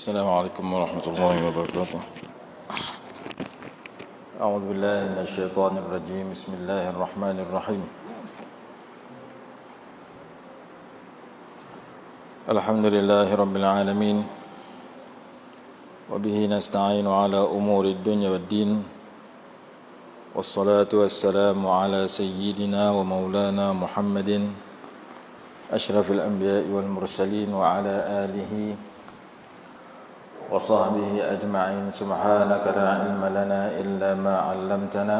السلام عليكم ورحمة الله وبركاته. أعوذ بالله من الشيطان الرجيم. بسم الله الرحمن الرحيم. الحمد لله رب العالمين، وبه نستعين على أمور الدنيا والدين، والصلاة والسلام على سيدنا ومولانا محمد أشرف الأنبياء والمرسلين وعلى آله وصحبه أجمعين. سبحانك لا علم لنا إلا ما علمتنا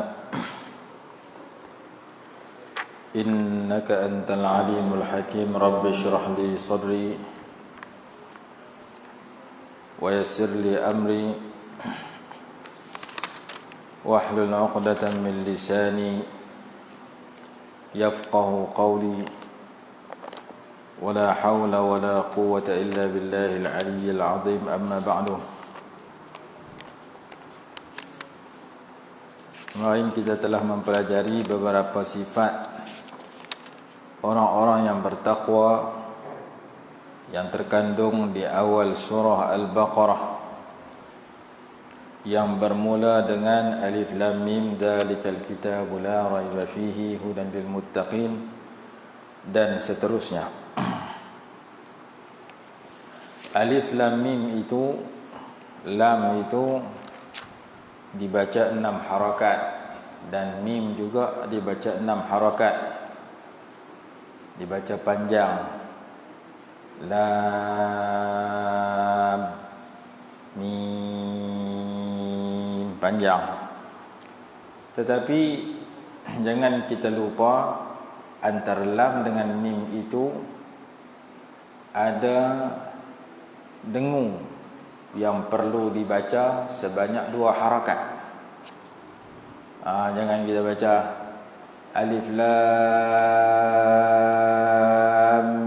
إنك أنت العليم الحكيم. رب اشرح لي صدري ويسر لي أمري واحلل عقدة من لساني يفقه قولي، ولا حول ولا قوة إلا بالله العلي العظيم. أما بعد. Kemarin kita telah mempelajari beberapa sifat orang-orang yang bertakwa yang terkandung di awal surah Al-Baqarah, yang bermula dengan Alif Lam Mim dzalikal kitabu la raiba fihi hudan lil muttaqin, dan seterusnya. Alif Lam Mim itu, lam itu dibaca 6 harakat, dan mim juga dibaca 6 harakat, dibaca panjang. Lam mim, panjang. Tetapi jangan kita lupa, antara lam dengan mim itu ada dengung yang perlu dibaca sebanyak 2 harakat. Jangan kita baca Alif Lam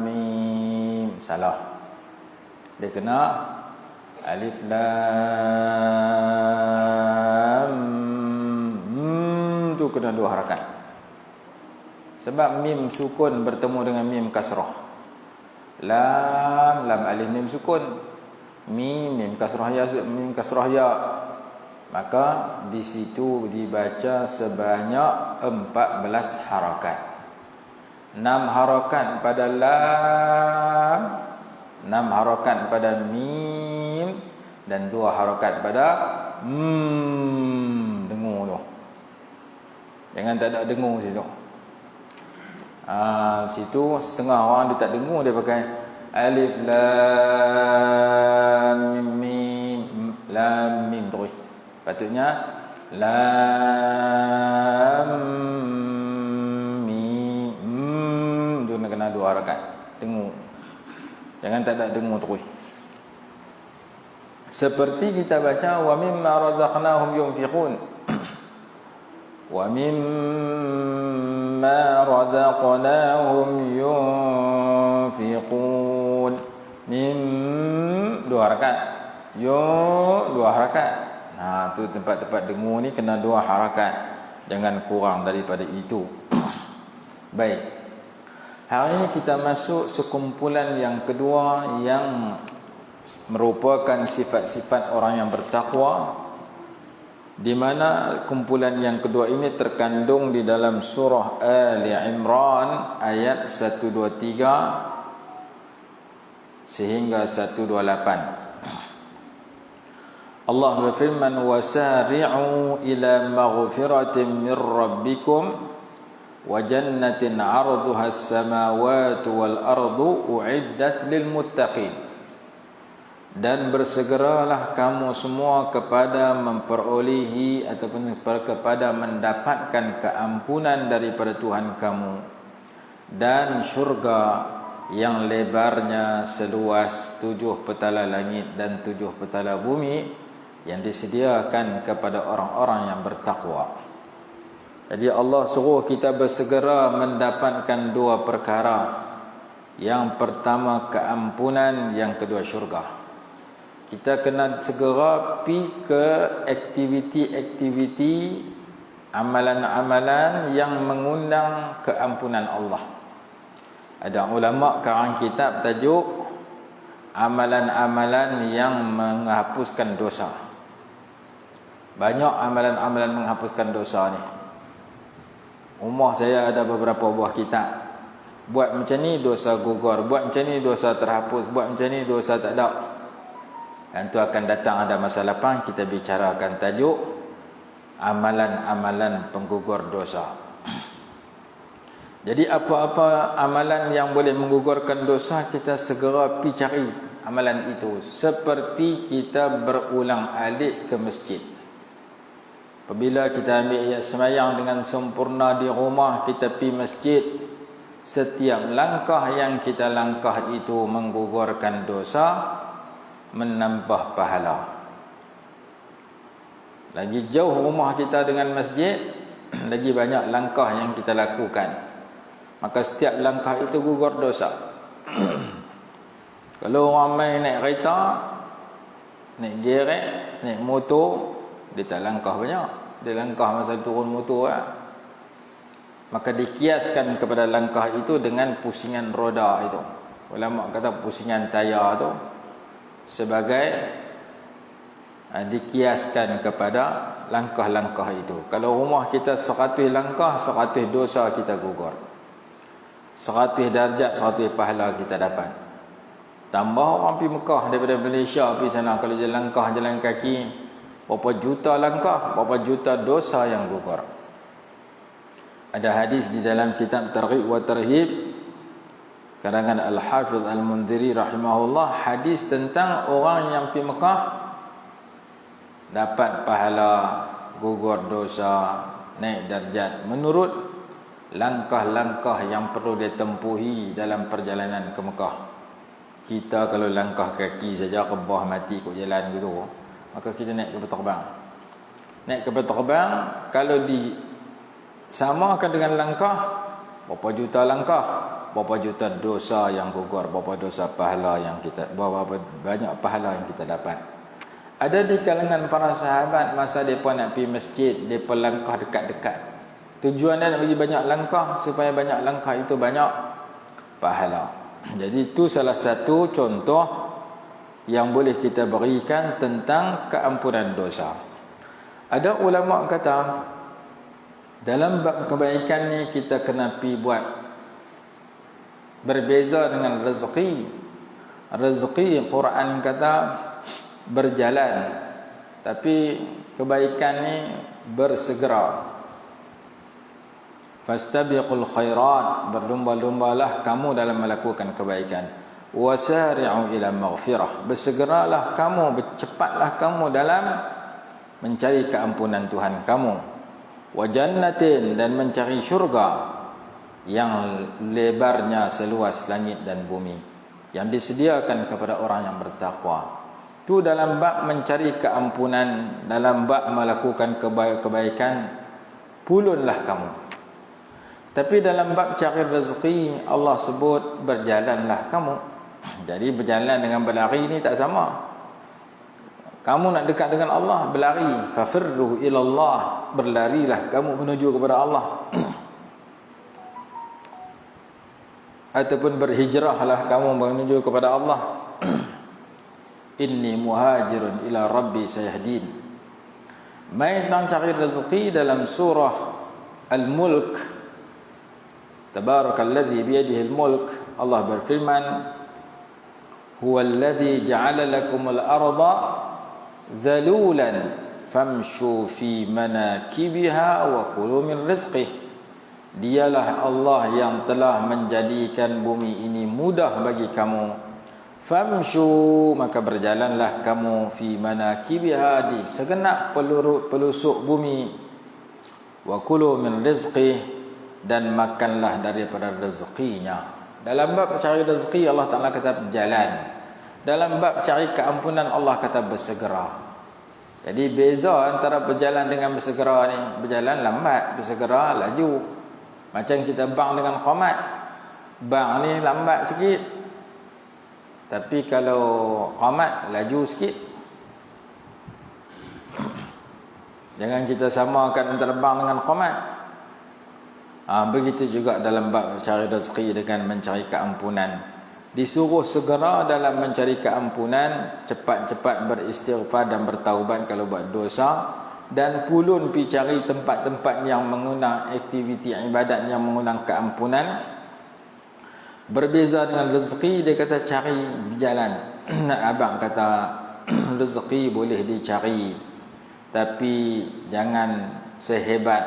Mim, salah. Dia kena Alif Lam Mim, tu kena 2 harakat. Sebab mim sukun bertemu dengan mim kasrah. Lam, lam alif mim sukun, mim kasrah ya, mim kasrah ya. Maka di situ dibaca sebanyak 14 harakat. 6 harakat pada lam, 6 harakat pada mim, dan 2 harakat pada dengung tu. Jangan tak ada dengung situ. Situ setengah orang dia tak dengung, dia pakai Alif Lam Mim, Lam Mim terus. Patutnya Lam Mim, tu nak kena 2 harakat, dengung. Jangan tak ada dengung terus. Seperti kita baca wa mimma razaqnahum yunfiqun, wa mimma razaqnahum yunfiqun. Mim 2 harakat, 2 harakat. Tu tempat-tempat dengung ni kena 2 harakat, jangan kurang daripada itu. Baik, hari ini kita masuk sekumpulan yang kedua, yang merupakan sifat-sifat orang yang bertakwa, di mana kumpulan yang kedua ini terkandung di dalam surah Ali Imran ayat 123 sehingga 128. Allah berfirman, wasari'u ila maghfiratin min rabbikum wa jannatin 'arduha as-samawati wal ardu u'iddat lil muttaqin. Dan bersegeralah kamu semua kepada memperolehi ataupun kepada mendapatkan keampunan daripada Tuhan kamu, dan syurga yang lebarnya seluas 7 petala langit dan 7 petala bumi, yang disediakan kepada orang-orang yang bertakwa. Jadi Allah suruh kita bersegera mendapatkan 2 perkara. Yang pertama keampunan, yang kedua syurga. Kita kena segera pergi ke aktiviti-aktiviti, amalan-amalan yang mengundang keampunan Allah. Ada ulama karang kitab tajuk amalan-amalan yang menghapuskan dosa. Banyak amalan-amalan menghapuskan dosa ni. Rumah saya ada beberapa buah kitab. Buat macam ni dosa gugur, buat macam ni dosa terhapus, buat macam ni dosa tak ada. Dan tu akan datang ada masa lapang kita bicarakan tajuk amalan-amalan penggugur dosa. Jadi apa-apa amalan yang boleh menggugurkan dosa, kita segera pergi cari amalan itu. Seperti kita berulang alik ke masjid. Apabila kita ambil sembahyang dengan sempurna di rumah, kita pergi masjid, setiap langkah yang kita langkah itu menggugurkan dosa, menambah pahala. Lagi jauh rumah kita dengan masjid, lagi banyak langkah yang kita lakukan. Maka setiap langkah itu gugur dosa. Kalau orang main naik kereta, naik gerek, naik motor, dia tak langkah banyak. Dia langkah masa turun motor lah. Maka dikiaskan kepada langkah itu dengan pusingan roda itu. Ulama kata pusingan tayar itu sebagai dikiaskan kepada langkah-langkah itu. Kalau rumah kita 100 langkah, 100 dosa kita gugur. 100 darjat, 100 pahala kita dapat. Tambah orang pergi Mekah daripada Malaysia pergi sana, kalau jalan langkah, jalan kaki, berapa juta langkah, berapa juta dosa yang gugur. Ada hadis di dalam kitab Targhib wa Tarhib karangan Al-Hafidh Al-Mundhiri rahimahullah, hadis tentang orang yang pergi Mekah dapat pahala, gugur dosa, naik darjat menurut langkah-langkah yang perlu ditempuhi dalam perjalanan ke Mekah. Kita kalau langkah kaki saja rebah mati kot jalan gitu, maka kita naik kapal terbang. Naik kapal terbang kalau disamakan dengan langkah, berapa juta langkah, berapa juta dosa yang gugur, berapa dosa pahala yang kita, berapa banyak pahala yang kita dapat. Ada di kalangan para sahabat masa mereka nak pergi masjid, mereka langkah dekat-dekat. Tujuan dia nak bagi banyak langkah, supaya banyak langkah itu banyak pahala. Jadi itu salah satu contoh yang boleh kita berikan tentang keampunan dosa. Ada ulama kata, dalam bab kebaikan ni kita kena pergi buat. Berbeza dengan rezeki. Rezeki Quran kata berjalan, tapi kebaikan ni bersegera. Fastabiqul khairat, berlumba-lumbalah kamu dalam melakukan kebaikan. Wasari'u ila maghfirah, bersegeralah kamu, bercepatlah kamu dalam mencari keampunan Tuhan kamu. Wa jannatin, dan mencari syurga yang lebarnya seluas langit dan bumi, yang disediakan kepada orang yang bertakwa. Itu dalam bab mencari keampunan, dalam bab melakukan kebaikan, pulunlah kamu. Tapi dalam bab cari rezeki, Allah sebut berjalanlah kamu. Jadi berjalan dengan berlari ni tak sama. Kamu nak dekat dengan Allah, berlari. Fafirru ilallah, berlarilah kamu menuju kepada Allah. Ataupun berhijrahlah kamu menuju kepada Allah. Inni muhajirun ila rabbi sayahdin. Mai tentang cari rezeki dalam surah Al-Mulk, Tabarakalladzi biyadihi al-mulk, Allah berfirman, Huwallazi ja'ala lakumul arda zalulan famshu fi manakibiha wa kulu min rizqih. Dialah Allah yang telah menjadikan bumi ini mudah bagi kamu. Famshu, maka berjalanlah kamu, fi manakibiha, di segenap pelusuk bumi. Wa kulu min rizqih, dan makanlah daripada rezekinya. Dalam bab cari rezeki Allah Ta'ala kata berjalan. Dalam bab cari keampunan Allah kata bersegera. Jadi beza antara berjalan dengan bersegera ni. Berjalan lambat, bersegera laju. Macam kita bang dengan qamat. Bang ni lambat sikit, tapi kalau qamat laju sikit. Jangan kita samakan antara bang dengan qamat. Begitu juga dalam bab mencari rezeki dengan mencari keampunan. Disuruh segera dalam mencari keampunan, cepat-cepat beristighfar dan bertaubat kalau buat dosa, dan pulun pergi cari tempat-tempat yang mengundang aktiviti ibadat yang mengundang keampunan. Berbeza dengan rezeki, dia kata cari berjalan. Abang kata rezeki boleh dicari, tapi jangan sehebat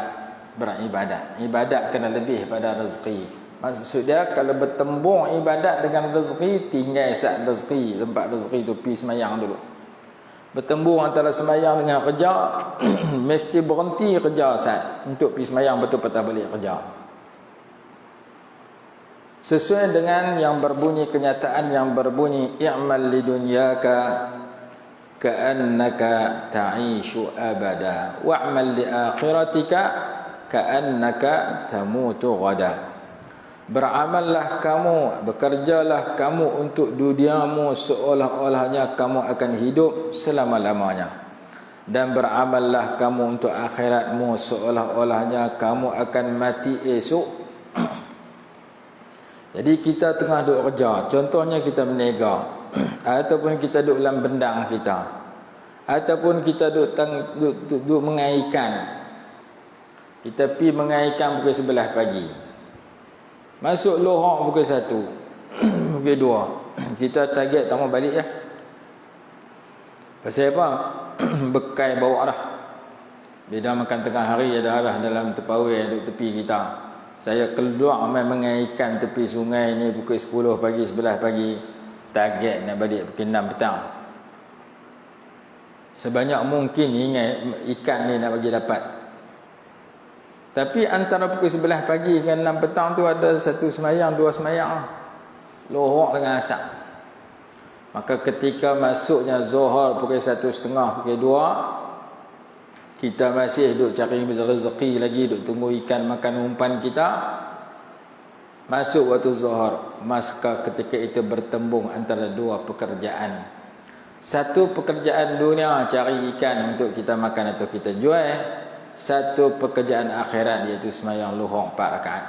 beribadat. Ibadat kena lebih pada rezeki. Maksud dia kalau bertembung ibadat dengan rezeki, tinggal saat rezeki, tempat rezeki tu pergi semayang dulu. Bertembung antara semayang dengan kerja, mesti berhenti kerja saat untuk pergi semayang, betul patah balik kerja. Sesuai dengan yang berbunyi, kenyataan yang berbunyi i'mal lidunyaka ka'annaka ta'ishu abada wa'mal li akhiratika ka'annaka tamutu ghada. Beramallah kamu, bekerjalah kamu untuk duniamu seolah-olahnya kamu akan hidup selama-lamanya, dan beramallah kamu untuk akhiratmu seolah-olahnya kamu akan mati esok. Jadi kita tengah duduk kerja, contohnya kita berniaga, ataupun kita duduk dalam bendang kita, ataupun kita duduk mengair ikan. Kita pergi mengair ikan pukul 11 pagi, masuk lohak pukul 1, pukul 2, kita target tak mau balik ya. Pasal apa? Bekai bawa dah. Bila makan tengah hari ada lah dalam terpawai duduk tepi kita. Saya keluar main mengaikan tepi sungai ni pukul 10 pagi, 11 pagi, target nak balik pukul 6 petang. Sebanyak mungkin ingat ikan ni nak bagi dapat. Tapi antara pukul 11 pagi dengan 6 petang tu ada satu semayang, dua semayang, lohak dengan asap. Maka ketika masuknya Zuhur pukul 1.30, pukul 2, kita masih duduk cari rezeki lagi, duduk tunggu ikan makan umpan kita. Masuk waktu Zuhur, maka ketika itu bertembung antara dua pekerjaan. Satu pekerjaan dunia, cari ikan untuk kita makan atau kita jual. Satu pekerjaan akhirat, iaitu sembahyang luhur 4 rakaat.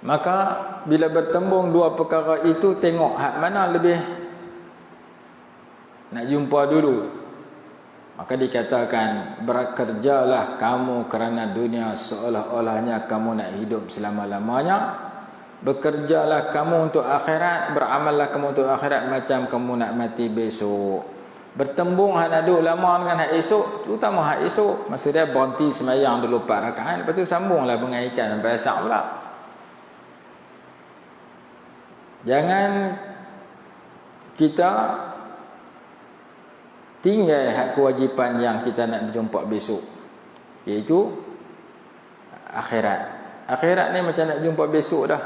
Maka bila bertembung dua perkara itu, tengok hak mana lebih nak jumpa dulu. Maka dikatakan, bekerjalah kamu kerana dunia seolah-olahnya kamu nak hidup selama-lamanya. Bekerjalah kamu untuk akhirat, beramallah kamu untuk akhirat macam kamu nak mati besok. Bertembung hak nak duduk lama dengan hak esok, terutama hak esok. Maksudnya berhenti semayang dulu 4 rakaat, lepas tu sambunglah mengaikan sampai asar pula. Jangan kita tinggal hak kewajipan yang kita nak berjumpa besok, iaitu akhirat. Akhirat ni macam nak jumpa besok dah.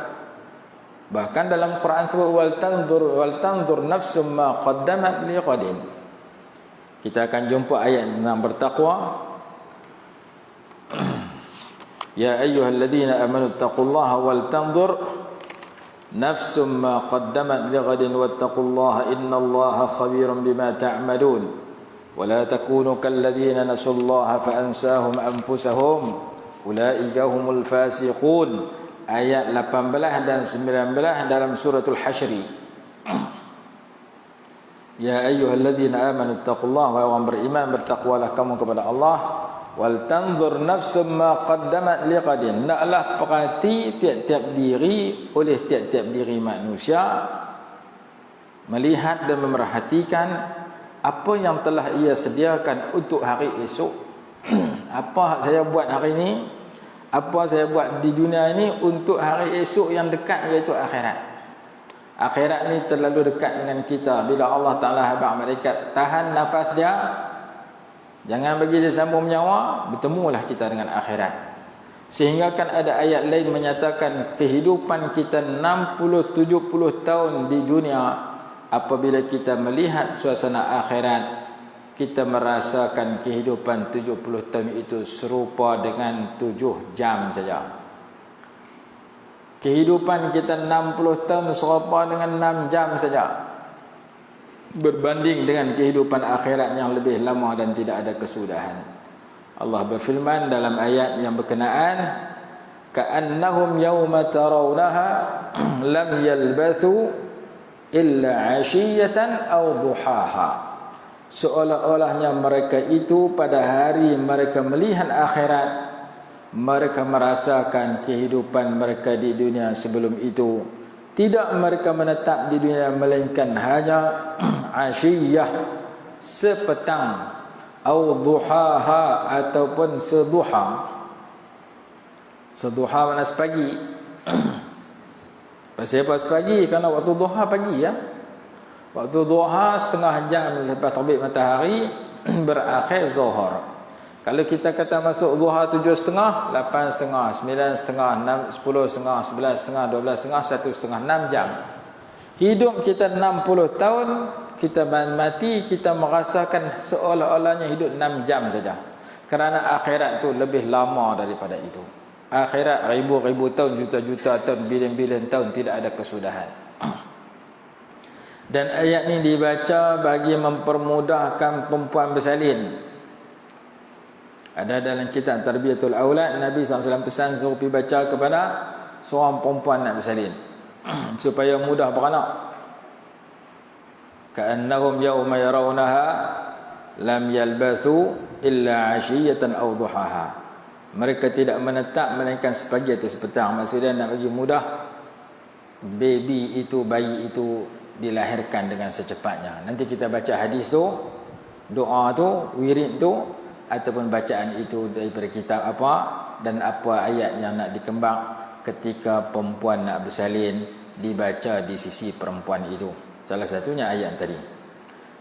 Bahkan dalam Quran sebut wal tanzur nafsum ma qaddamat liqadin. Kita akan jumpa ayat tentang bertakwa. Ya ayyuhalladzina amanu taqullaha wal tanzur nafsum ma qaddamat liqadin wattaqullaha innallaha khabirum bima ta'malun. ولا تكونوا كالذين نسوا الله فأنساهم أنفسهم أولئك هم الفاسقون. Ayat 18 dan 19 dalam suratul Hasyr. Ya ayyuhalladzina amanu taqullaha, wa orang beriman bertakwalah kamu kepada Allah. Wal tanzur nafsum ma qaddamat liqadin. Naklah perhati tiap-tiap diri oleh tiap-tiap diri manusia, melihat dan memerhatikan apa yang telah ia sediakan untuk hari esok. Apa saya buat hari ini, apa saya buat di dunia ini untuk hari esok yang dekat, iaitu akhirat. Akhirat ni terlalu dekat dengan kita. Bila Allah Ta'ala habaq malaikat tahan nafas dia, jangan bagi dia sambung nyawa, bertemulah kita dengan akhirat. Sehingga kan ada ayat lain menyatakan kehidupan kita 60-70 tahun di dunia, apabila kita melihat suasana akhirat, kita merasakan kehidupan 70 tahun itu serupa dengan 7 jam saja. Kehidupan kita 60 tahun serupa dengan 6 jam saja, berbanding dengan kehidupan akhirat yang lebih lama dan tidak ada kesudahan. Allah berfirman dalam ayat yang berkenaan, ka'annahum yawma tarawnaha lam yalbathu illa 'ashiyatan aw duhaha. Seolah-olahnya mereka itu pada hari mereka melihat akhirat, mereka merasakan kehidupan mereka di dunia sebelum itu. Tidak mereka menetap di dunia melainkan hanya asyiyah, sepetang, au duhaha, ataupun seduha. Seduha mana sepagi. Pasal apa sepagi? Kerana waktu duha pagi ya. Waktu duha setengah jam lepas terbit matahari berakhir zuhur. Kalau kita kata masuk duha 7.30, 8.30, 9.30, 6, 10.30, 11.30, 12.30, 1.30, 6 jam. Hidup kita 60 tahun, kita mati, kita merasakan seolah-olahnya hidup 6 jam saja. Kerana akhirat itu lebih lama daripada itu. Akhirat ribu-ribu tahun, juta-juta tahun, bilion-bilion tahun, tidak ada kesudahan. Dan ayat ini dibaca bagi mempermudahkan perempuan bersalin. Ada dalam kitab Tarbiyatul Aulad, Nabi SAW pesan suruh pergi baca kepada seorang perempuan nak bersalin supaya mudah beranak. Ka'annahum yawma yarawnaha lam yalbathu illa 'ashiyatan aw duhaha. Mereka tidak menetap melainkan sepagi atau sepetang. Maksudnya nak bagi mudah baby itu, bayi itu dilahirkan dengan secepatnya. Nanti kita baca hadis tu, doa tu, wirid tu, ataupun bacaan itu daripada kitab apa dan apa ayat yang nak dikembang ketika perempuan nak bersalin dibaca di sisi perempuan itu. Salah satunya ayat tadi.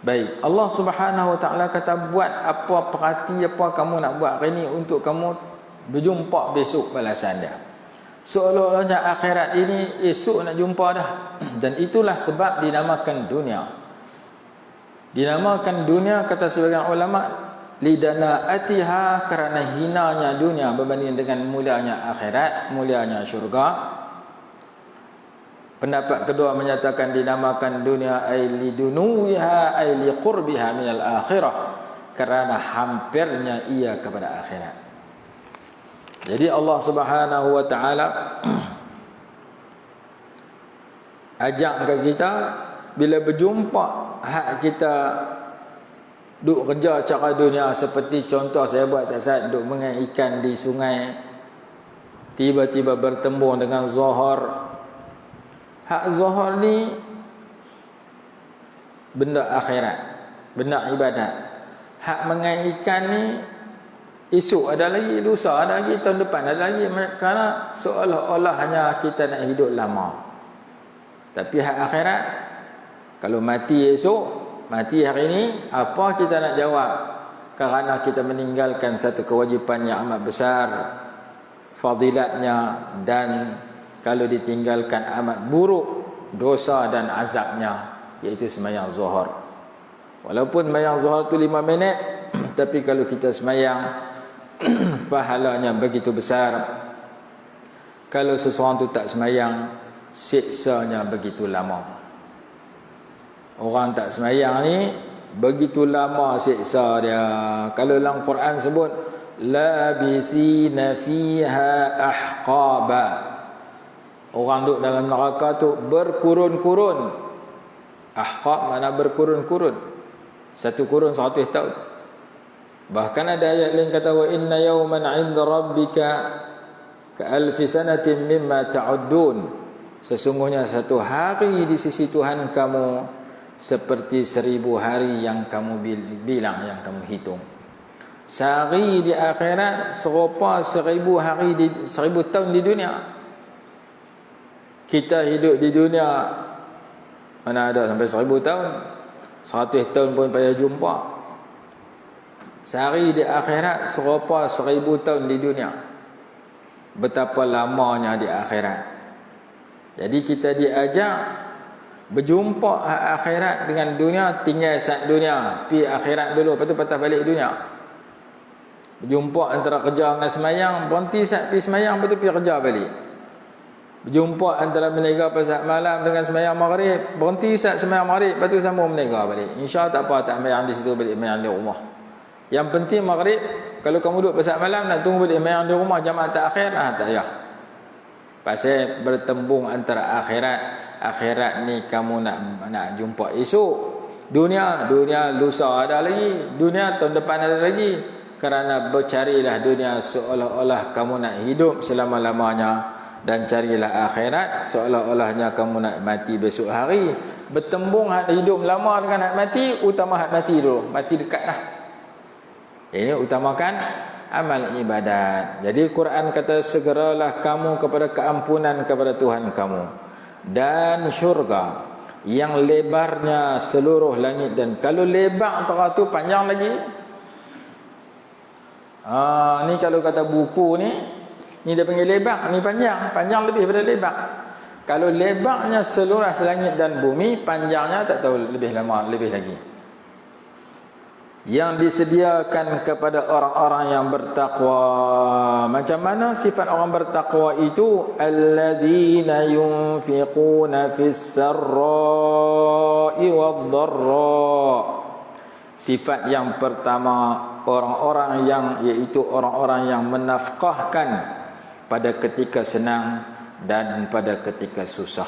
Baik, Allah Subhanahu Wa Taala kata buat apa, perhati apa kamu nak buat hari ini untuk kamu berjumpa besok balasan dia. Seolah-olahnya akhirat ini esok nak jumpa dah. Dan itulah sebab dinamakan dunia. Dinamakan dunia kata sebagian ulama lidana atiha, kerana hinanya dunia berbanding dengan mulianya akhirat, mulianya syurga. Pendapat kedua menyatakan dinamakan dunia ay lidunuha ay liqurbiha minal akhirah, kerana hampirnya ia kepada akhirat. Jadi Allah Subhanahu Wa Taala ajak ke kita bila berjumpa hak kita duk kerja cara dunia, seperti contoh saya buat tak saat duk mengai ikan di sungai, tiba-tiba bertemu dengan zuhur. Hak zuhur ni benda akhirat, benda ibadat. Hak mengai ikan ni esok ada lagi, lusa ada lagi, tahun depan ada lagi. Kerana seolah-olah hanya kita nak hidup lama. Tapi hak akhirat, kalau mati esok, mati hari ini, apa kita nak jawab? Kerana kita meninggalkan satu kewajipan yang amat besar, fadilatnya, dan kalau ditinggalkan amat buruk dosa dan azabnya, iaitu sembahyang zuhur. Walaupun sembahyang zuhur tu 5 minit, tapi kalau kita sembahyang pahalanya begitu besar. Kalau seseorang tu tak sembahyang, siksanya begitu lama. Orang tak sembahyang ni begitu lama siksa dia. Kalau dalam Quran sebut labisina fiha ahqaba, orang duduk dalam neraka tu berkurun-kurun. Ahqab makna berkurun-kurun. Satu kurun 100 tahun. Bahkan ada ayat lain kata wa inna yawman 'inda rabbika ka alfi sanatin mimma ta'uddun. Sesungguhnya satu hari di sisi Tuhan kamu seperti 1000 hari yang kamu bilang, yang kamu hitung. Sehari di akhirat serupa 1000 hari 1000 tahun di dunia. Kita hidup di dunia mana ada sampai 1000 tahun, 100 tahun pun payah jumpa. Sehari di akhirat serupa 1000 tahun di dunia. Betapa lamanya di akhirat. Jadi kita diajak berjumpa akhirat dengan dunia, tinggal saat dunia, pi akhirat dulu, lepas tu patah balik dunia. Berjumpa antara kerja dengan semayang, berhenti saat pi semayang, lepas tu pi kerja balik. Berjumpa antara meniaga pada malam dengan semayang maghrib, berhenti saat semayang maghrib, lepas tu sambung meniaga balik. InsyaAllah tak apa, tak semayang di situ, balik semayang di rumah. Yang penting maghrib, kalau kamu duduk pada malam nak tunggu balik semayang di rumah, jamaah tak akhir, tak payah. Pasal bertembung antara akhirat ni kamu nak jumpa esok. Dunia lusa ada lagi, dunia tahun depan ada lagi. Kerana bercarilah dunia seolah-olah kamu nak hidup selama-lamanya, dan carilah akhirat seolah-olahnya kamu nak mati besok hari. Bertembung hak hidup lama dengan hak mati, utama hak mati dulu. Mati dekat dah. Ini utamakan amal ibadat. Jadi Quran kata segeralah kamu kepada keampunan kepada Tuhan kamu dan syurga yang lebarnya seluruh langit. Dan kalau lebar antara tu panjang lagi. Ni kalau kata buku ni dia panggil lebar, ni panjang lebih daripada lebar. Kalau lebarnya seluruh langit dan bumi, panjangnya tak tahu lebih lama, lebih lagi. Yang disediakan kepada orang-orang yang bertakwa. Macam mana sifat orang bertakwa itu? Alladzina yunfiquna fis sarra'i wad-dharra. Sifat yang pertama, orang-orang yang, iaitu orang-orang yang menafkahkan pada ketika senang dan pada ketika susah.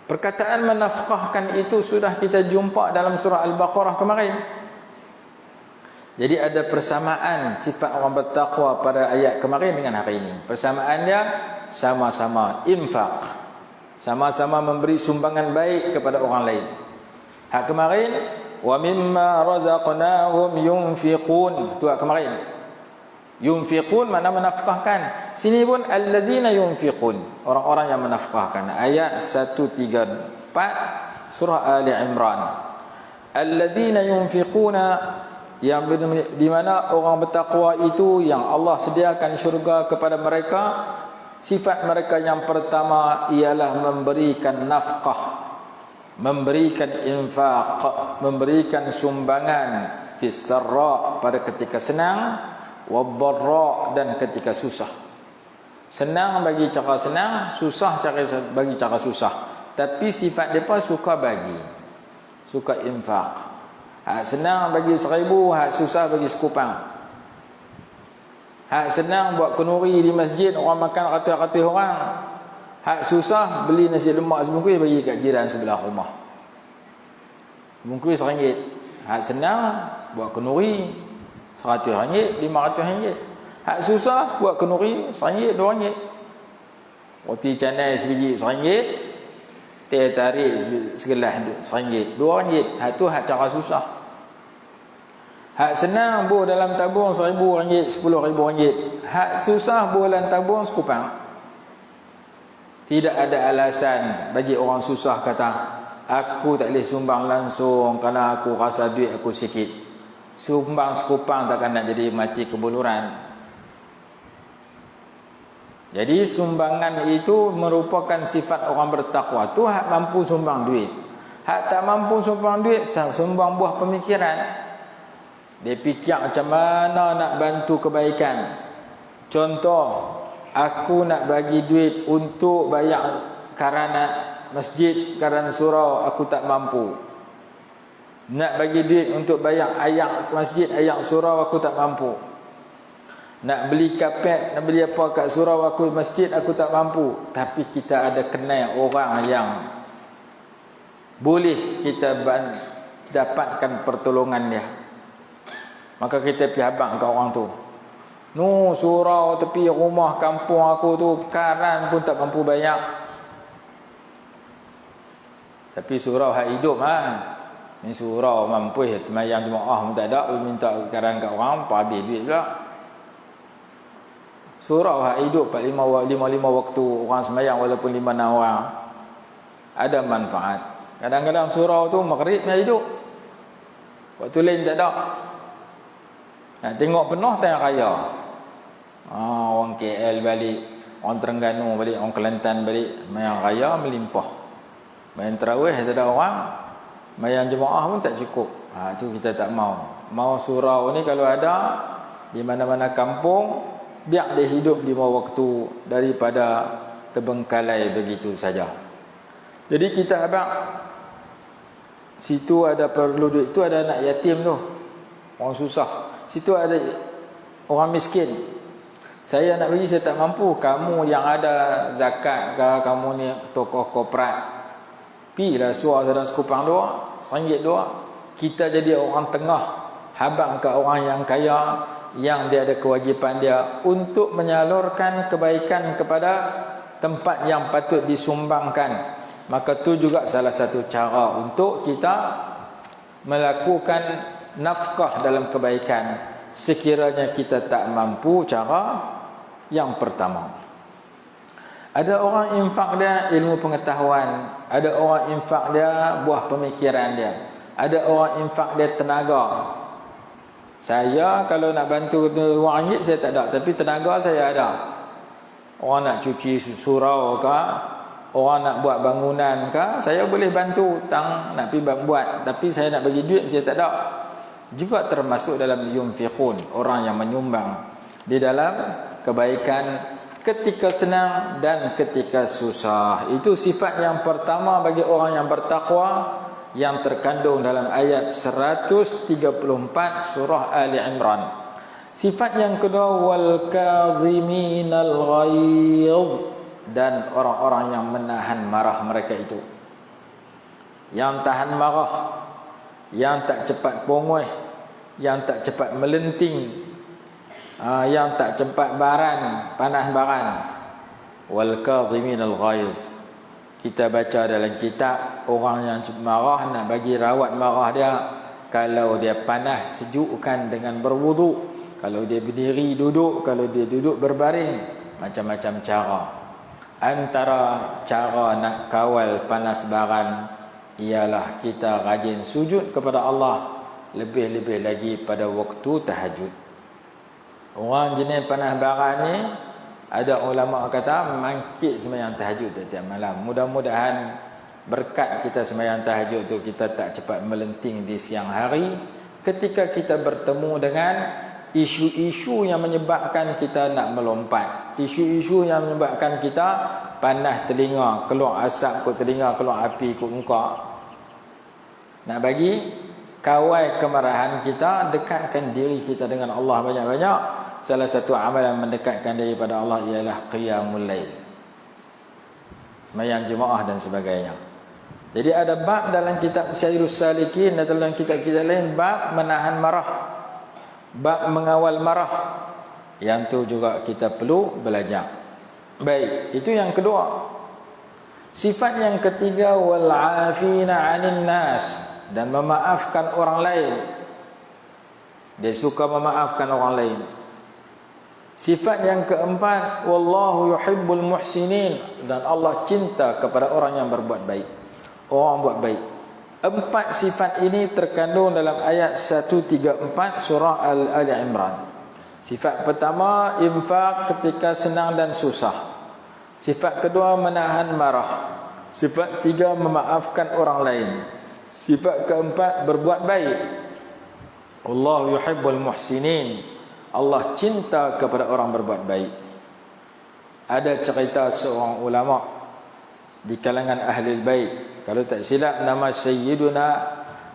Perkataan menafkahkan itu sudah kita jumpa dalam surah Al-Baqarah kemarin. Jadi ada persamaan sifat orang bertakwa pada ayat kemarin dengan hari ini. Persamaan dia sama-sama infak, sama-sama memberi sumbangan baik kepada orang lain. Hak kemarin wa mimma razaqnahum yunfiqun, tu hak kemarin. Yunfiqun makna menafkahkan. Sini pun alladzina yunfiqun, orang-orang yang menafkahkan. Ayat 134 surah Ali Imran. Alladzina yunfiquna, yang di mana orang bertakwa itu yang Allah sediakan syurga kepada mereka. Sifat mereka yang pertama ialah memberikan nafkah, memberikan infak, memberikan sumbangan fis sarra, pada ketika senang, wad-dharra, dan ketika susah. Senang bagi cara senang, susah bagi cara susah. Tapi sifat mereka suka bagi, suka infak. Hak senang bagi 1,000, hak susah bagi sekupang. Hak senang buat kenuri di masjid, orang makan ratus-ratus orang. Hak susah beli nasi lemak sebungkus bagi kat jiran sebelah rumah, bungkus RM1. Hak senang buat kenuri RM100, RM500. Hak susah buat kenuri RM1, RM2. Roti canai sebiji RM1, teh tarik segelas RM1, RM2. Hak tu hak cara susah. Hak senang buat dalam tabung RM1,000, RM10,000. Hak susah buat dalam tabung sekupang. Tidak ada alasan bagi orang susah kata, aku tak boleh sumbang langsung kerana aku rasa duit aku sikit. Sumbang sekupang takkan nak jadi mati kebuluran. Jadi sumbangan itu merupakan sifat orang bertakwa. Tu hak mampu sumbang duit. Hak tak mampu sumbang duit, sumbang buah pemikiran. Dia fikir macam mana nak bantu kebaikan. Contoh, aku nak bagi duit untuk bayar kerana masjid, kerana surau, aku tak mampu. Nak bagi duit untuk bayar ayak masjid, ayak surau, aku tak mampu. Nak beli kapet, nak beli apa kat surau aku, masjid, aku tak mampu. Tapi kita ada kenal orang yang boleh kita dapatkan pertolongan dia. Maka kita pergi habang kat orang tu. Surau tepi rumah kampung aku tu, karan pun tak mampu bayar. Tapi surau hak hidup Ni surau mampu temayang jemaah pun tak ada, minta karan kat orang, habis duit pula. Surau hak hidup 45 waktu orang semayang walaupun 5-6 orang. Ada manfaat. Kadang-kadang surau tu maghrib dia hidup. Waktu lain tak ada. Nak tengok penuh tayang raya. Orang KL balik, orang Terengganu balik, orang Kelantan balik, mayang raya melimpah. Mayang tarawih tak ada orang, mayang jemaah pun tak cukup. Tu kita tak mau. Mau surau ni kalau ada di mana-mana kampung, biar dia hidup 5 waktu daripada terbengkalai begitu saja. Jadi kita abang situ ada perlu duit, situ ada anak yatim tu, orang susah. Situ ada orang miskin. Saya nak bagi, saya tak mampu. Kamu yang ada zakat ke, kamu ni tokoh korporat, pilah suar dalam sekupang doa, RM1 doa. Kita jadi orang tengah, habang ke orang yang kaya, yang dia ada kewajipan dia untuk menyalurkan kebaikan kepada tempat yang patut disumbangkan. Maka tu juga salah satu cara untuk kita melakukan nafkah dalam kebaikan, sekiranya kita tak mampu cara yang pertama. Ada orang infak dia ilmu pengetahuan, ada orang infak dia buah pemikiran dia, ada orang infak dia tenaga. Saya kalau nak bantu RM2 saya tak ada, tapi tenaga saya ada. Orang nak cuci surau ke, orang nak buat bangunan ke, saya boleh bantu tang nak pergi buat, tapi saya nak bagi duit saya tak ada. Juga termasuk dalam yunfiqun, orang yang menyumbang di dalam kebaikan ketika senang dan ketika susah. Itu sifat yang pertama bagi orang yang bertakwa, yang terkandung dalam ayat 134 surah Ali Imran. Sifat yang kedua, wal kadhiminal ghaidh, dan orang-orang yang menahan marah mereka itu. Yang tahan marah, yang tak cepat pongoi, yang tak cepat melenting, yang tak cepat panas baran. Wal kadhiminal ghaidh. Kita baca dalam kitab, orang yang marah nak bagi rawat marah dia, kalau dia panas sejukkan dengan berwuduk, kalau dia berdiri duduk, kalau dia duduk berbaring, macam-macam cara. Antara cara nak kawal panas baran ialah kita rajin sujud kepada Allah, lebih-lebih lagi pada waktu tahajud. Orang jenis panas baran ni, ada ulama kata mangkit sembahyang tahajud setiap malam. Mudah-mudahan berkat kita sembahyang tahajud tu, kita tak cepat melenting di siang hari ketika kita bertemu dengan isu-isu yang menyebabkan kita nak melompat, isu-isu yang menyebabkan kita panas telinga, keluar asap ke telinga, keluar api ke muka. Nak bagi kawal kemarahan kita, dekatkan diri kita dengan Allah banyak-banyak. Salah satu amalan mendekatkan daripada Allah ialah qiyamul lail, sembahyang jemaah dan sebagainya. Jadi ada bab dalam kitab Syairus Salikin dan dalam kitab-kitab lain, bab menahan marah, bab mengawal marah. Yang tu juga kita perlu belajar. Baik, itu yang kedua. Sifat yang ketiga, wal afina 'anil nas, dan memaafkan orang lain. Dia suka memaafkan orang lain. Sifat yang keempat, wallahu yuhibbul muhsinin, dan Allah cinta kepada orang yang berbuat baik, orang buat baik. Empat sifat ini terkandung dalam ayat 134 surah Ali Imran. Sifat pertama, infak ketika senang dan susah. Sifat kedua, menahan marah. Sifat tiga, memaafkan orang lain. Sifat keempat, berbuat baik. Wallahu yuhibbul muhsinin, Allah cinta kepada orang berbuat baik. Ada cerita seorang ulama di kalangan ahli bait, kalau tak silap nama Sayyiduna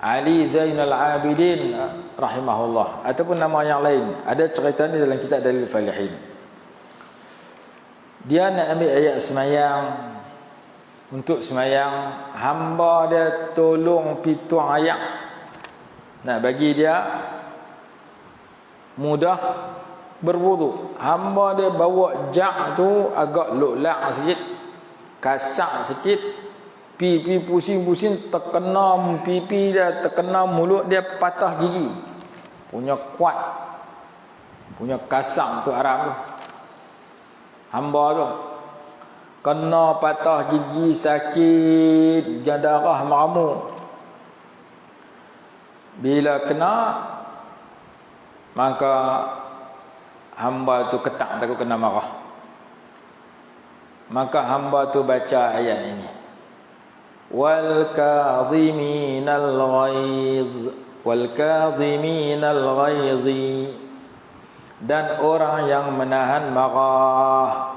Ali Zainal Abidin rahimahullah, ataupun nama yang lain. Ada cerita ni dalam kitab Dalil Falihin. Dia nak ambil ayat semayang. Untuk semayang, hamba dia tolong pituang ayak, nak bagi dia mudah berwuduk. Hamba dia bawa jak tu agak luklak sikit, kasak sikit, pipi pusing-pusing, terkena pipi dia, terkena mulut dia, patah gigi. Punya kuat, punya kasak tu Arab tu. Hamba tu kena patah gigi, sakit, darah meramuk. Bila kena, maka hamba tu ketak, takut kena marah. Maka hamba tu baca ayat ini, wal kadhiminal ghaiz, wal kadhiminal ghaizi, dan orang yang menahan marah.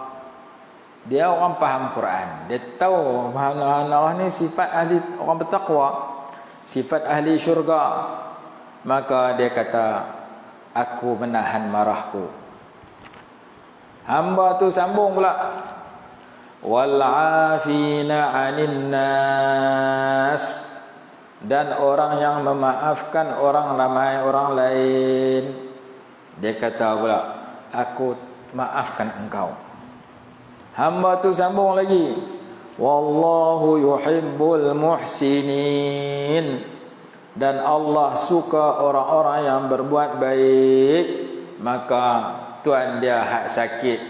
Dia orang faham Quran, dia tahu marah ni sifat ahli orang bertakwa, sifat ahli syurga. Maka dia kata, aku menahan marahku. Hamba tu sambung pula, wal 'afina 'anil nas, dan orang yang memaafkan orang ramai orang lain. Dia kata pula, aku maafkan engkau. Hamba tu sambung lagi, wallahu yuhibbul muhsinin, dan Allah suka orang-orang yang berbuat baik. Maka tuan dia hak sakit,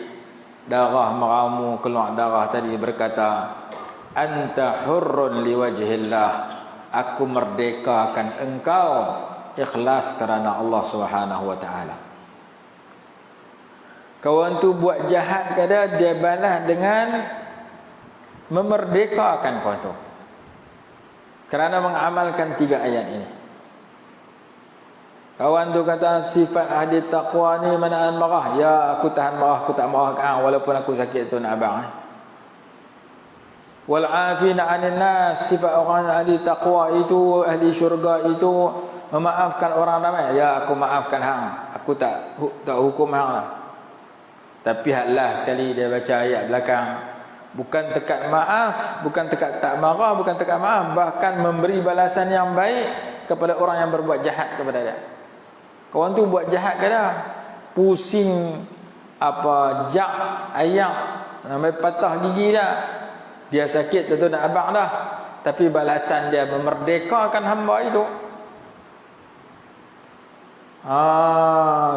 darah meramu, keluar darah tadi, berkata, anta hurrun liwajhillah, aku merdekakan engkau ikhlas kerana Allah Subhanahu wa taala. Kawan tu buat jahat kada, dia balas dengan memerdekakan kawan tu, kerana mengamalkan 3 ayat ini. Kawan tu kata, sifat ahli taqwa ni menahan marah. Ya, aku tahan marah, aku tak marah kau walaupun aku sakit tu nak abang. Wal 'afina 'anil nas, sifat orang ahli taqwa itu, ahli syurga itu memaafkan orang ramai. Ya, aku maafkan hang, aku tak hukum hang lah. Tapi haklah sekali dia baca ayat belakang, bukan tekat maaf, bukan tekat tak marah, bukan tekat maaf, bahkan memberi balasan yang baik kepada orang yang berbuat jahat kepada dia. Kawan tu buat jahat ke dah, pusing apa jak ayak sampai patah gigi dah, dia sakit tentu nak abang dah, tapi balasan dia memerdekakan hamba itu.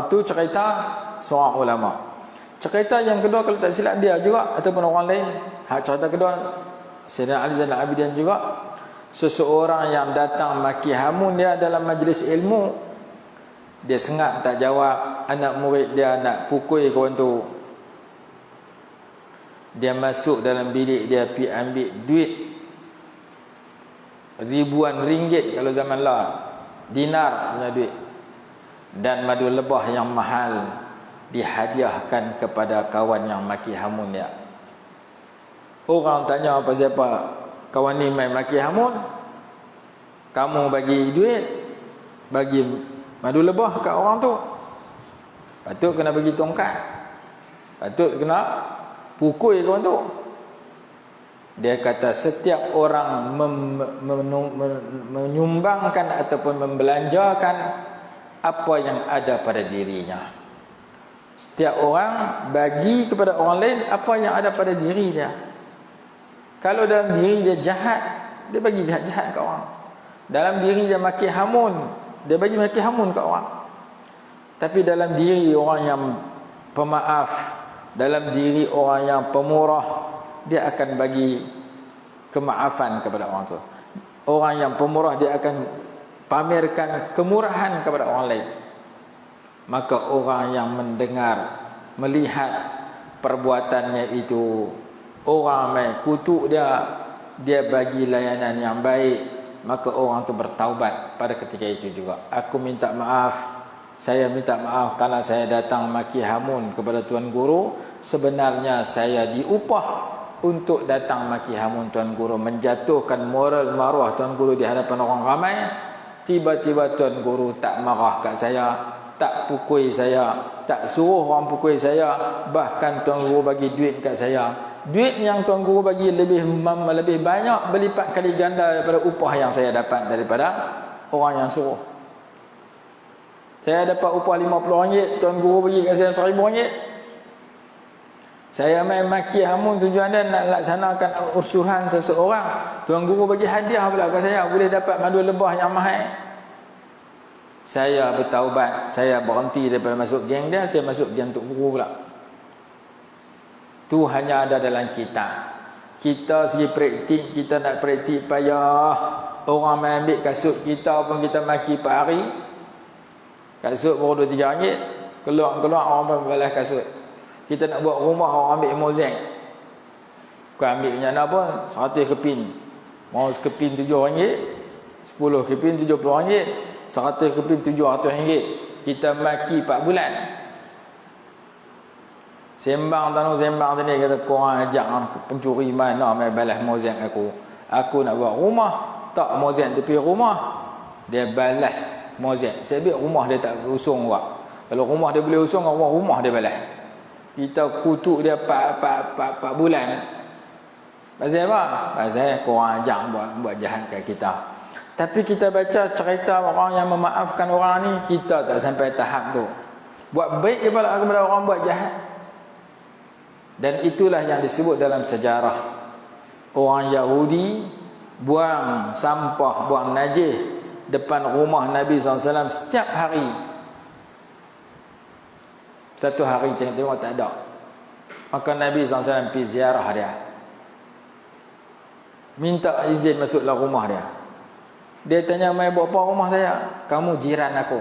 Tu cerita seorang ulama. Cerita yang kedua, kalau tak silap dia juga ataupun orang lain, cerita kedua Sayyidina Ali Zainal Abidin juga, seseorang yang datang maki hamun dia dalam majlis ilmu, dia sengat tak jawab, anak murid dia nak pukul kawan tu. Dia masuk dalam bilik dia, pergi ambil duit ribuan ringgit kalau zaman lah, dinar punya duit, dan madu lebah yang mahal dihadiahkan kepada kawan yang maki hamun dia. Orang tanya apa siapa kawan ni main maki hamun, kamu bagi duit, bagi madu lebah kat orang tu, patut kena bagi tongkat, patut kena pukul kawan tu. Dia kata setiap orang menyumbangkan ataupun membelanjakan apa yang ada pada dirinya. Setiap orang bagi kepada orang lain apa yang ada pada diri dia. Kalau dalam diri dia jahat, dia bagi jahat-jahat ke orang. Dalam diri dia maki hamun, dia bagi maki hamun ke orang. Tapi dalam diri orang yang pemaaf, dalam diri orang yang pemurah, dia akan bagi kemaafan kepada orang tu. Orang yang pemurah, dia akan pamerkan kemurahan kepada orang lain. Maka orang yang mendengar, melihat perbuatannya itu, orang main kutuk dia, dia bagi layanan yang baik, maka orang tu bertaubat pada ketika itu juga. Aku minta maaf, saya minta maaf kalau saya datang maki hamun kepada Tuan Guru. Sebenarnya saya diupah untuk datang maki hamun Tuan Guru, menjatuhkan moral maruah Tuan Guru di hadapan orang ramai. Tiba-tiba Tuan Guru tak marah kat saya, tak pukul saya, tak suruh orang pukul saya, bahkan Tuan Guru bagi duit kat saya. Duit yang Tuan Guru bagi lebih banyak, berlipat kali ganda daripada upah yang saya dapat daripada orang yang suruh. Saya dapat upah RM50, Tuan Guru bagi kat saya RM1000. Saya main maki hamun, tujuan dia nak laksanakan usuhan seseorang, Tuan Guru bagi hadiah pula kat saya, boleh dapat madu lebah yang mahal. Saya bertaubat, saya berhenti daripada masuk geng dia, saya masuk geng Tok Guru pula. Tu hanya ada dalam kitab. Kita segi praktik, kita nak praktik payah. Orang main ambil kasut kita pun kita maki per hari. Kasut baru RM2-3, keluar-keluar orang pun balas kasut. Kita nak buat rumah, orang ambil mozaik. Kau ambil punya apa pun 100 keping. Mau sekeping RM7, 10 keping RM70, 100 keping RM700. Kita maki 4 bulan. Sembang tadi kata, korang ajak pencuri mana mai balas mozaik aku. Aku nak buat rumah, tak mozaik tepi rumah, dia balas mozaik. Sebab rumah dia tak usung buat. Kalau rumah dia boleh usung, rumah dia balas. Kita kutuk dia 4 bulan. Pasal apa? Pasal korang ajak buat jahat kat kita. Tapi kita baca cerita orang yang memaafkan orang ni, kita tak sampai tahap tu. Buat baik kepada orang buat jahat. Dan itulah yang disebut dalam sejarah. Orang Yahudi buang sampah, buang najis depan rumah Nabi SAW setiap hari. Satu hari tengok tak ada. Maka Nabi SAW pergi ziarah dia. Minta izin masuk dalam rumah dia. Dia tanya, mai buat apa rumah saya? Kamu jiran aku.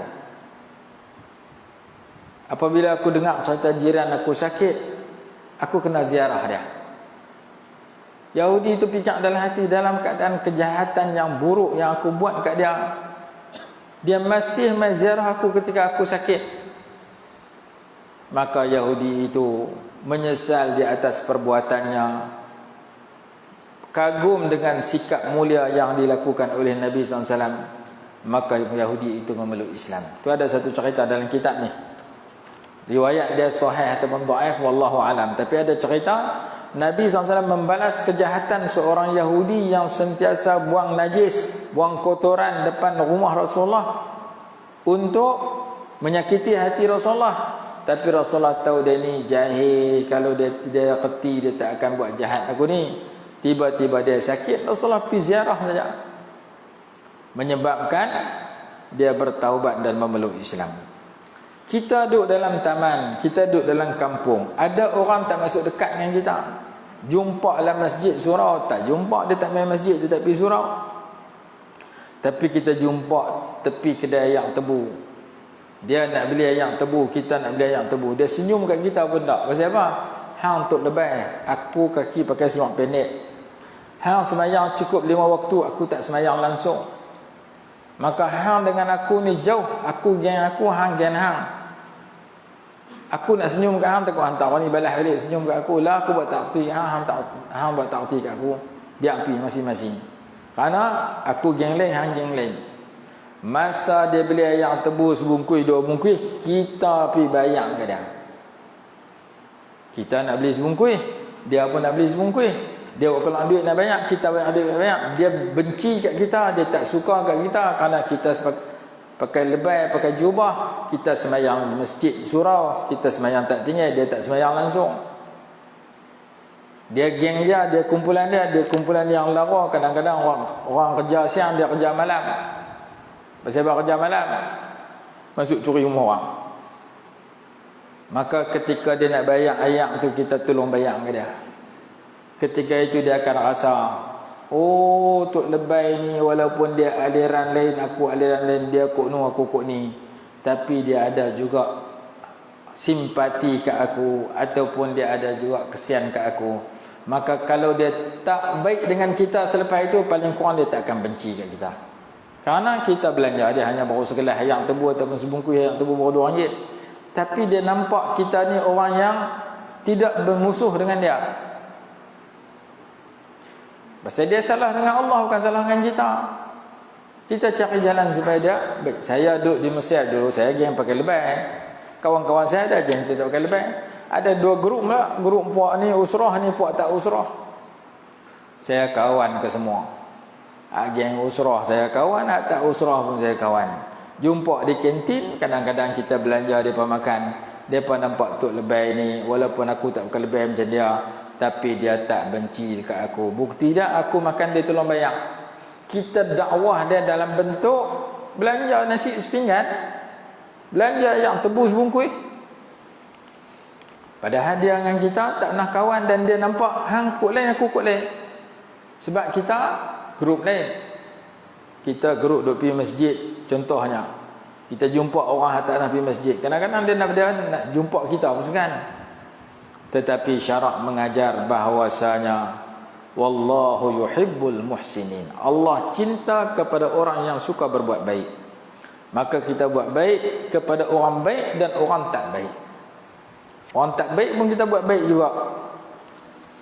Apabila aku dengar cerita jiran aku sakit, aku kena ziarah dia. Yahudi itu fikir dalam hati, dalam keadaan kejahatan yang buruk yang aku buat kat dia, dia masih mai ziarah aku ketika aku sakit. Maka Yahudi itu menyesal di atas perbuatannya, kagum dengan sikap mulia yang dilakukan oleh Nabi SAW. Maka Yahudi itu memeluk Islam. Itu ada satu cerita dalam kitab ni. Riwayat dia sahih ataupun dhaif, wallahu alam. Tapi ada cerita Nabi SAW membalas kejahatan seorang Yahudi yang sentiasa buang najis, buang kotoran depan rumah Rasulullah untuk menyakiti hati Rasulullah. Tapi Rasulullah tahu dia ni jahil, kalau dia kerti dia tak akan buat jahat aku ni. Tiba-tiba dia sakit, Rasulullah pergi ziarah saja, menyebabkan dia bertaubat dan memeluk Islam. Kita duduk dalam taman, kita duduk dalam kampung, ada orang tak masuk dekat dengan kita. Jumpa dalam masjid surau, tak jumpa, dia tak main masjid, dia tak pergi surau. Tapi kita jumpa tepi kedai ayam tebu, dia nak beli ayam tebu, kita nak beli ayam tebu, dia senyum kat kita pun tak. Pasal apa? Hang untuk lebay, aku kaki pakai seluar pendek. Hang semayang cukup 5 waktu, aku tak semayang langsung. Maka hang dengan aku ni jauh, aku geng aku, hang geng hang. Aku nak senyum kat hang, takut hantar orang ni balas balik senyum kat aku. Lah aku buat takti, hang buat takti kat aku. Biar pergi masing-masing. Kerana aku geng lain, hang geng lain. Masa dia beli ayam tebu sebungkus 2 bungkus, kita pergi bayar ke dia. Kita nak beli sebungkus, dia pun nak beli sebungkus. Dia kalau duit nak banyak, kita duit banyak. Dia benci kat kita, dia tak suka kat kita kerana kita pakai lebay, pakai jubah. Kita semayang masjid surau, kita semayang tak tinggal, dia tak semayang langsung. Dia geng dia kumpulan yang lara. Kadang-kadang orang kerja siang, dia kerja malam. Pasal apa kerja malam? Masuk curi rumah orang. Maka ketika dia nak bayar ayam tu, kita tolong bayar ke dia. Ketika itu dia akan rasa, oh Tok Lebay ni walaupun dia aliran lain, aku aliran lain, dia kok nu aku kok ni, tapi dia ada juga simpati ke aku, ataupun dia ada juga kesian ke aku. Maka kalau dia tak baik dengan kita selepas itu, paling kurang dia tak akan benci kat kita. Kerana kita belanja dia hanya baru segelas ayam tebu ataupun sebungkus ayam tebu baru RM2. Tapi dia nampak kita ni orang yang tidak bermusuh dengan dia. Pasal dia salah dengan Allah, bukan salah dengan kita. Kita cari jalan supaya dia baik. Saya duduk di Mesir dulu, saya geng pakai lebay. Kawan-kawan saya ada geng tidak pakai lebay. Ada 2 grup lah. Grup puak ni usrah, ni puak tak usrah. Saya kawan ke semua. Geng usrah saya kawan, tak usrah pun saya kawan. Jumpa di kantin, kadang-kadang kita belanja mereka makan. Mereka nampak Tok Lebay ni, walaupun aku tak pakai lebay macam dia, tapi dia tak benci dekat aku. Bukti dah aku makan dia tolong bayar. Kita dakwah dia dalam bentuk belanja nasi sepinggan, belanja yang tebus bungkus. Padahal dia dengan kita tak pernah kawan, dan dia nampak hang kok lain, aku kok lain. Sebab kita grup lain. Kita grup duk pergi masjid contohnya. Kita jumpa orang tak nak pergi masjid. Kadang-kadang dia nak jumpa kita pun segan. Tetapi syarak mengajar bahawasanya wallahu yuhibbul muhsinin. Allah cinta kepada orang yang suka berbuat baik. Maka kita buat baik kepada orang baik dan orang tak baik. Orang tak baik pun kita buat baik juga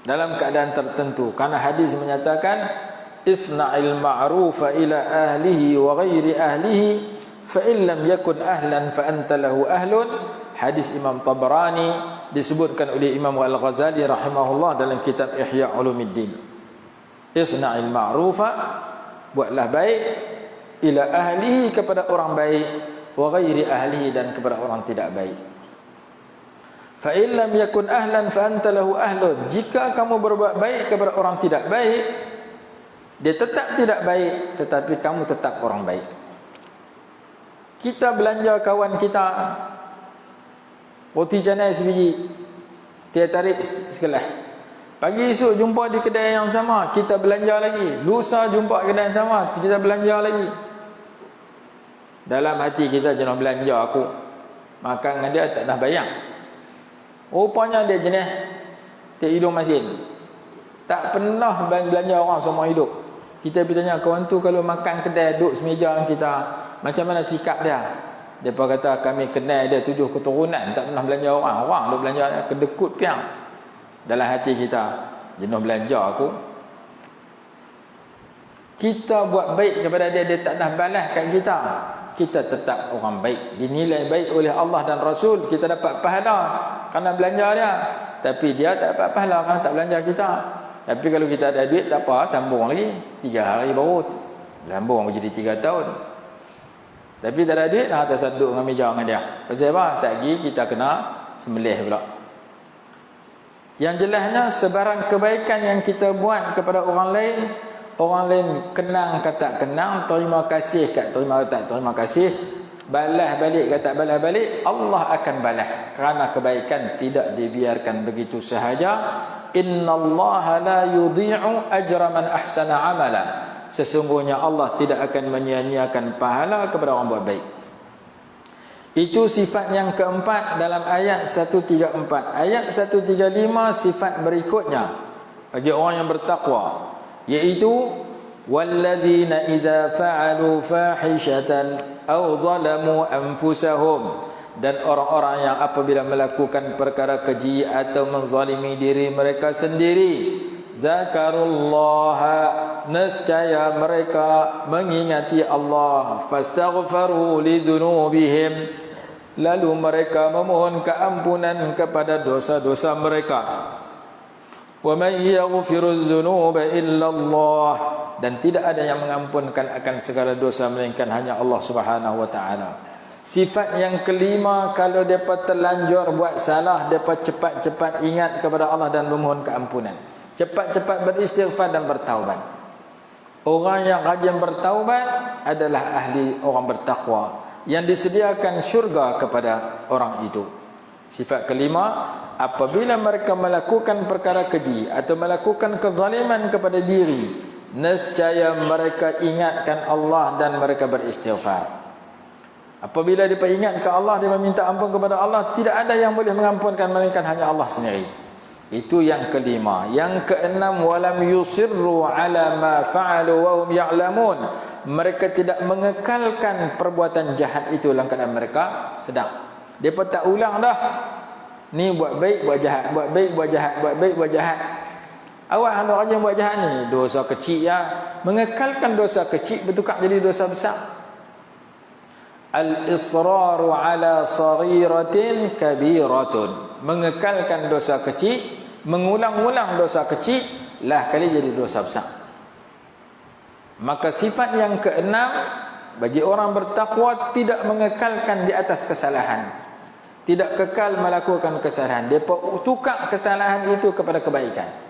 dalam keadaan tertentu. Karena hadis menyatakan isna'il ma'rufa ila ahlihi wa ghairi ahlihi fa in lam yakun ahlan fa anta lahu ahlun hadis Imam Tabarani, disebutkan oleh Imam Al-Ghazali rahimahullah dalam kitab Ihya Ulumuddin. Isna'il ma'rufa, buatlah baik, ila ahlihi, kepada orang baik, wa ghairi ahlihi, dan kepada orang tidak baik. Fa in lam yakun ahlan fa anta lahu ahlun. Jika kamu berbuat baik kepada orang tidak baik, dia tetap tidak baik, tetapi kamu tetap orang baik. Kita belanja kawan kita roti canai sebiji, dia tarik sekelah. Pagi esok jumpa di kedai yang sama, kita belanja lagi. Lusa jumpa kedai yang sama, kita belanja lagi. Dalam hati kita, jenis belanja aku, makan dengan dia tak dah bayang. Rupanya dia jenis tak hidung masin, tak pernah belanja orang semua hidup. Kita bertanya, kawan tu kalau makan kedai duduk semeja dengan kita, macam mana sikap dia? Dia kata, kami kenal dia 7 keturunan, tak pernah belanja orang. Orang duk belanja, kedekut piang. Dalam hati kita, jenuh belanja aku. Kita buat baik kepada dia, dia tak dah balas kat kita, kita tetap orang baik, dinilai baik oleh Allah dan Rasul. Kita dapat pahala kerana belanja dia, tapi dia tak dapat pahala kerana tak belanja kita. Tapi kalau kita ada duit, tak apa, sambung lagi 3 hari baru sambung jadi 3 tahun. Tapi tak ada duit, nak atas duduk dengan meja dengan dia. Pasal apa? Satgi kita kena sembelih pula. Yang jelasnya, sebarang kebaikan yang kita buat kepada orang lain kenang ke tak kenang, terima kasih kat terima tak terima kasih, balas balik ke tak balas balik, Allah akan balas. Kerana kebaikan tidak dibiarkan begitu sahaja. Innallaha la yudhi'u ajra man ahsana amalan. Sesungguhnya Allah tidak akan menyia-nyiakan pahala kepada orang buat baik. Itu sifat yang keempat dalam ayat 134. Ayat 135 sifat berikutnya bagi orang yang bertakwa, iaitu walladzina idza fa'alu fahishatan aw zalamu anfusahum, dan orang-orang yang apabila melakukan perkara keji atau menzalimi diri mereka sendiri, zakarullaha, nescaya mereka mengingati Allah, fastaghfaru lidzunubihim, lalu mereka memohon keampunan kepada dosa-dosa mereka. Wa man yaghfirudz dzunuba illallah, dan tidak ada yang mengampunkan akan segala dosa melainkan hanya Allah Subhanahu wa taala. Sifat yang kelima, kalau depa terlanjur buat salah, depa cepat-cepat ingat kepada Allah dan memohon keampunan. Cepat-cepat beristighfar dan bertaubat. Orang yang rajin bertaubat adalah ahli orang bertakwa, yang disediakan syurga kepada orang itu. Sifat kelima, apabila mereka melakukan perkara keji atau melakukan kezaliman kepada diri, nescaya mereka ingatkan Allah dan mereka beristighfar. Apabila dia ingat ke Allah, dia meminta ampun kepada Allah, tidak ada yang boleh mengampunkan melainkan hanya Allah sendiri. Itu yang kelima. Yang keenam, walam yusirru ala ma fa'alu wa hum ya'lamun. Mereka tidak mengekalkan perbuatan jahat itu dalam keadaan mereka sedang. Depa tak ulang dah. Ni buat baik buat jahat, buat baik buat jahat, buat baik buat jahat. Awak hang rajin buat jahat ni, dosa kecil ya. Mengekalkan dosa kecil bertukar jadi dosa besar. Al-israru ala saghiratin kabiratun. Mengekalkan dosa kecil, mengulang-ulang dosa kecil, lah kali jadi dosa besar. Maka sifat yang keenam bagi orang bertakwa, tidak mengekalkan di atas kesalahan, tidak kekal melakukan kesalahan. Dia tukar kesalahan itu kepada kebaikan.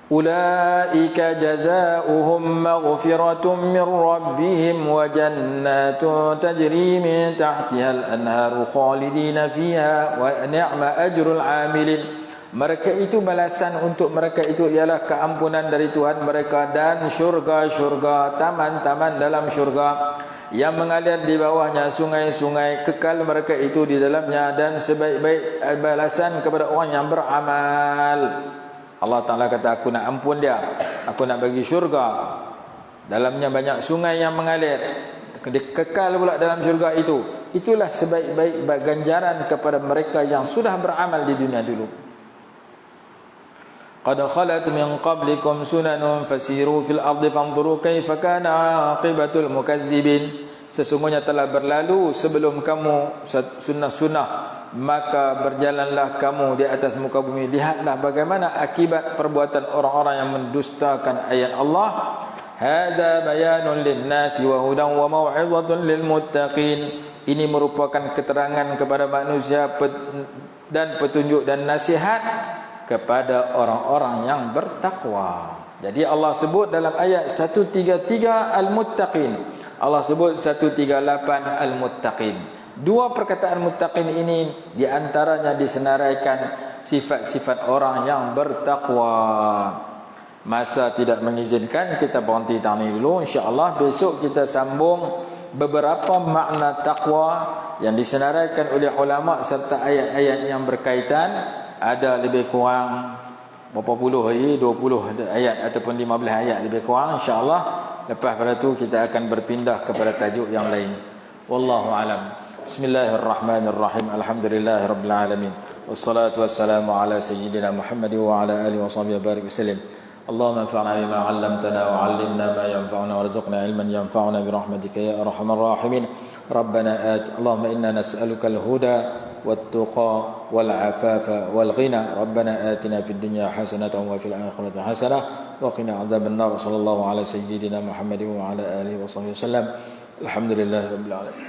Ulaika jazaohum maghfiratun min rabbihim wa jannatun tajri min tahtiha al-anharu khalidina fiha wa ni'ma ajrul 'amilin. Mereka itu balasan untuk mereka itu ialah keampunan dari Tuhan mereka dan syurga-syurga, taman-taman dalam syurga yang mengalir di bawahnya sungai-sungai, kekal mereka itu di dalamnya, dan sebaik-baik balasan kepada orang yang beramal. Allah Ta'ala kata, aku nak ampun dia, aku nak bagi syurga, dalamnya banyak sungai yang mengalir, kekal pula dalam syurga itu. Itulah sebaik-baik ganjaran kepada mereka yang sudah beramal di dunia dulu. Qad khalat min qablikum sunanun fasiru fil ardi fanzuru kaifa kana aqibatul mukazzibin. sesungguhnya telah berlalu sebelum kamu sunnah-sunnah, maka berjalanlah kamu di atas muka bumi. Lihatlah bagaimana akibat perbuatan orang-orang yang mendustakan ayat Allah. Hadza bayanun lin-nasi wa hudan wa mau'izatun lil muttaqin. Ini merupakan keterangan kepada manusia dan petunjuk dan nasihat kepada orang-orang yang bertakwa. Jadi Allah sebut dalam ayat 133 al-muttaqin, Allah sebut 138 al-muttaqin. Dua perkataan muttaqin ini diantaranya disenaraikan sifat-sifat orang yang bertakwa. Masa tidak mengizinkan, kita berhenti tani dulu. InsyaAllah besok kita sambung beberapa makna takwa yang disenaraikan oleh ulama serta ayat-ayat yang berkaitan. Ada lebih kurang berapa puluh 20 ayat ataupun 15 ayat lebih kurang, insya-Allah. Lepas pada tu kita akan berpindah kepada tajuk yang lain. Wallahu alam. Bismillahirrahmanirrahim. Alhamdulillahirabbil alamin. Wassalatu wassalamu ala sayyidina Muhammad wa ala alihi wa sahbihi barik wasallam. Allahumma anfa'na bima 'allamtana wa 'allimna ma yanfa'una warzuqna ilman yanfa'una bi rahmatika ya arhamar rahimin. Rabbana Allahumma inna nas'aluka al-huda والتقى والعفاف والغنى ربنا آتنا في الدنيا حسنة وفي الآخرة حسنة وقنا عذاب النار صلى الله على سيدنا محمد وعلى آله وصحبه وسلم الحمد لله رب العالمين.